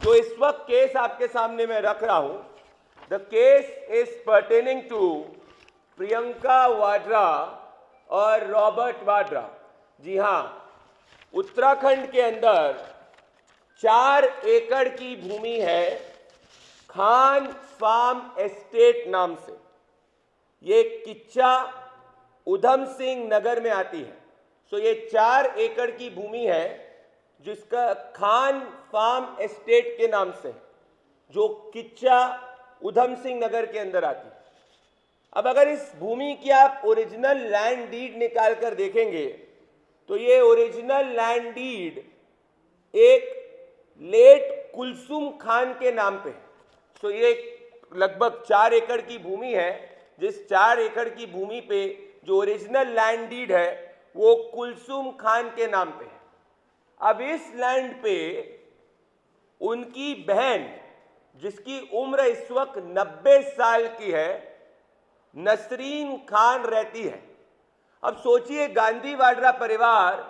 जो इस वक्त केस आपके सामने मैं रख रहा हूं, the case is pertaining to Priyanka Vadra और रॉबर्ट वाड्रा। जी हां, उत्तराखंड के अंदर 4 एकड़ की भूमि है खान फार्म एस्टेट नाम से। ये किच्चा उधम सिंह नगर में आती है। सो ये 4 एकड़ की भूमि है जिसका खान फार्म एस्टेट के नाम से है, जो किच्चा उधम सिंह नगर के अंदर आती है। अब अगर इस भूमि की आप ओरिजिनल लैंड डीड निकाल कर देखेंगे तो ये ओरिजिनल लैंड डीड एक लेट कुलसुम खान के नाम पे है। सो ये लगभग 4 एकड़ की भूमि है, जिस 4 एकड़ की भूमि पे जो ओरिजिनल लैंड डीड है वो कुलसुम खान के नाम पे है। अब इस लैंड पे उनकी बहन, जिसकी उम्र इस वक्त 90 साल की है, नसरीन खान रहती है। अब सोचिए, गांधी वाड्रा परिवार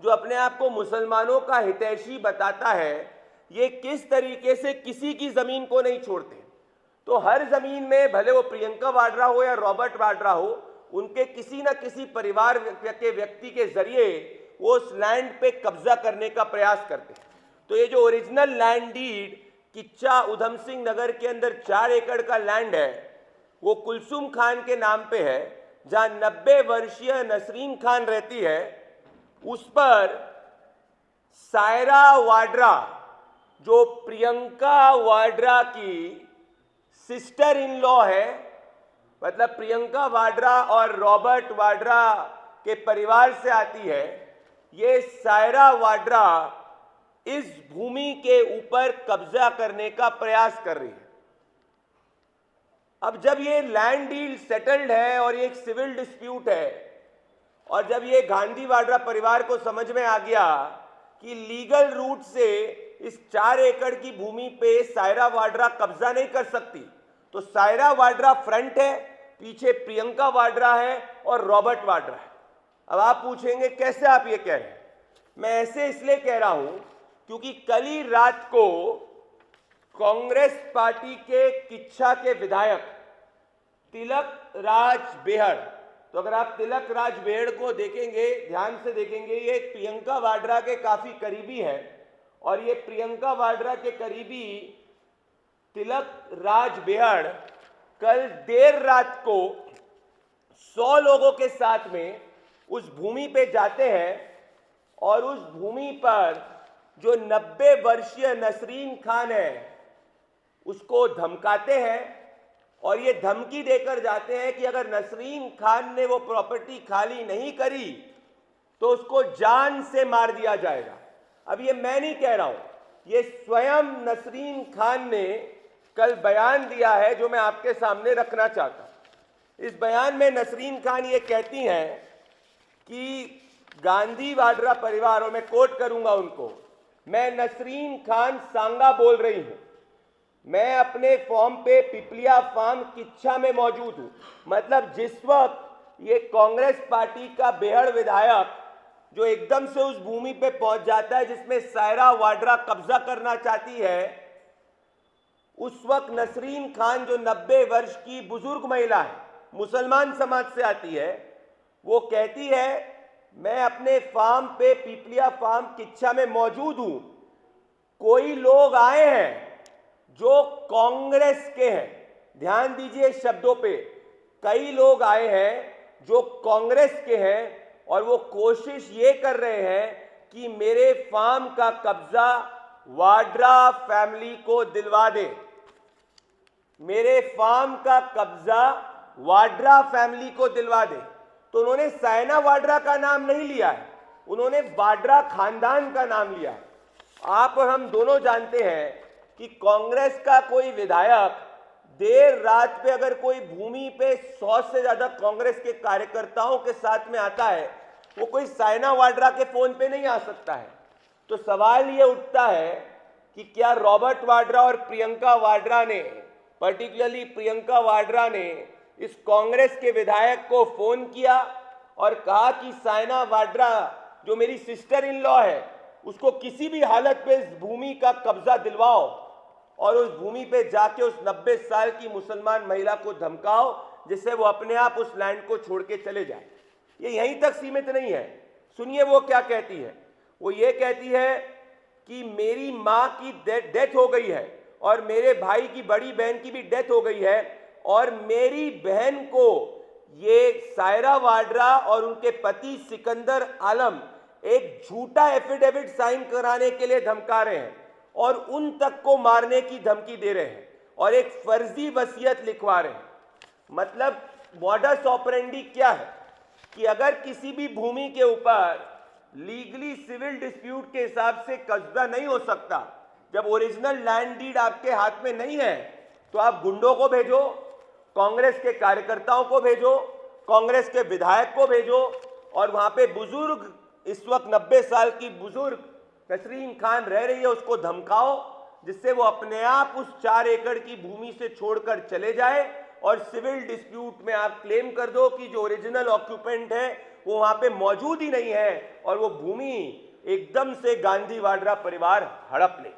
जो अपने आप को मुसलमानों का हितैषी बताता है, ये किस तरीके से किसी की जमीन को नहीं छोड़ते। तो हर जमीन में, भले वो प्रियंका वाड्रा हो या रॉबर्ट वाड्रा हो, उनके किसी न किसी परिवार के व्यक्ति के जरिए वो उस लैंड पे कब्जा करने का प्रयास करते हैं। तो ये जो original land deed Kichcha Udham Singh Nagar के अंदर 4 एकड़ का लैंड है, वो कुलसुम खान के नाम पे है, जहां 90 वर्षीय नसरीन खान रहती है। उस पर सायरा वाड्रा, जो प्रियंका वाड्रा की सिस्टर इन लॉ है, मतलब प्रियंका वाड्रा और रॉबर्ट वाड्रा के परिवार से आती है, ये सायरा वाड्रा इस भूमि के ऊपर कब्जा करने का प्रयास कर रही है। अब जब ये लैंड डील सेटल्ड है और ये एक सिविल डिस्प्यूट है, और जब ये गांधी वाड्रा परिवार को समझ में आ गया कि लीगल रूट से इस 4 एकड़ की भूमि पे सायरा वाड्रा कब्जा नहीं कर सकती, तो सायरा वाड्रा फ्रंट है, पीछे प्रियंका वाड्रा है और रॉबर्ट वाड्रा है। अब आप पूछेंगे कैसे आप ये कह रहे हैं? मैं ऐसे इसलिए कह रहा हूं क्योंकि कल ही रात को कांग्रेस पार्टी के किच्चा के विधायक तिलक राज बेहड़, तो अगर आप तिलक राज बेहड़ को देखेंगे, ध्यान से देखेंगे, ये प्रियंका वाड्रा के काफी करीबी है, और ये प्रियंका वाड्रा के करीबी तिलक राज बेहड़ कल देर रात को 100 लोगों के साथ में उस भूमि पे जाते हैं और उस भूमि पर जो 90 वर्षीय नसरीन खान है उसको धमकाते हैं, और ये धमकी देकर जाते हैं कि अगर नसरीन खान ने वो प्रॉपर्टी खाली नहीं करी तो उसको जान से मार दिया जाएगा। अब ये मैं नहीं कह रहा हूं, ये स्वयं नसरीन खान ने कल बयान दिया है, जो मैं आपके सामने रखना चाहता हूं। इस बयान में नसरीन खान ये कहती हैं कि गांधी वाड्रा परिवार, और मैं कोट करूंगा उनको, मैं नसरीन खान सांगा बोल रही हूं, मैं अपने फॉर्म पे पिपलिया फार्म किच्चा में मौजूद हूं। मतलब जिस वक्त ये कांग्रेस पार्टी का बेहड़ विधायक जो एकदम से उस भूमि पे पहुंच जाता है जिसमें सायरा वाड्रा कब्जा करना चाहती है, उस वक्त नसरीन खान जो 90 वर्ष की बुजुर्ग महिला है, मुसलमान समाज से आती है, वो कहती है मैं अपने फार्म पे पिपलिया फार्म किच्चा में मौजूद हूं, कोई लोग आए हैं जो कांग्रेस के हैं। ध्यान दीजिए शब्दों पे, कई लोग आए हैं जो कांग्रेस के हैं और वो कोशिश ये कर रहे हैं कि मेरे फार्म का कब्जा वाड्रा फैमिली को दिलवा दे, मेरे फार्म का कब्जा वाड्रा फैमिली को दिलवा दे। तो उन्होंने सायना वाड्रा का नाम नहीं लिया है, उन्होंने वाड्रा खानदान का नाम लिया है। आप और हम दोनों जानते हैं कि कांग्रेस का कोई विधायक देर रात पे अगर कोई भूमि पे 100 से ज्यादा कांग्रेस के कार्यकर्ताओं के साथ में आता है, वो कोई सायना वाड्रा के फोन पे नहीं आ सकता है। तो सवाल ये उठता है कि क्या रॉबर्ट वाड्रा और प्रियंका वाड्रा ने, पर्टिकुलरली प्रियंका वाड्रा ने, इस कांग्रेस के विधायक को फोन किया और कहा कि सायना वाड्रा जो मेरी सिस्टर इन लॉ है उसको किसी भी हालत पे इस भूमि का कब्जा दिलवाओ और उस भूमि पे जाके उस 90 साल की मुसलमान महिला को धमकाओ जिससे वो अपने आप उस लैंड को छोड़ के चले जाए। ये यहीं तक सीमित नहीं है। सुनिए वो क्या कहती है। वो ये कहती है कि मेरी माँ की डेथ हो गई है और मेरे भाई की बड़ी बहन की भी डेथ हो गई है और मेरी बहन को ये सायरा वाड्रा और उनके पति सिकंदर आलम एक झूठा एफिडेविट साइन कराने के लिए धमका रहे हैं और उन तक को मारने की धमकी दे रहे हैं और एक फर्जी वसीयत लिखवा रहे हैं। मतलब मॉडस ऑपरेंडी क्या है कि अगर किसी भी भूमि के ऊपर लीगली सिविल डिस्प्यूट के हिसाब से कब्जा नहीं हो सकता, जब ओरिजिनल लैंड डीड आपके हाथ में नहीं है, तो आप गुंडों को भेजो, कांग्रेस के कार्यकर्ताओं को भेजो, कांग्रेस के विधायक को भेजो और वहां पे बुजुर्ग, इस वक्त 90 साल की बुजुर्ग नसरीन खान रह रही है, उसको धमकाओ जिससे वो अपने आप उस 4 एकड़ की भूमि से छोड़कर चले जाए और सिविल डिस्प्यूट में आप क्लेम कर दो कि जो ओरिजिनल ऑक्यूपेंट है वो वहां पे मौजूद ही नहीं है और वो भूमि एकदम से गांधी वाड्रा परिवार हड़प ले।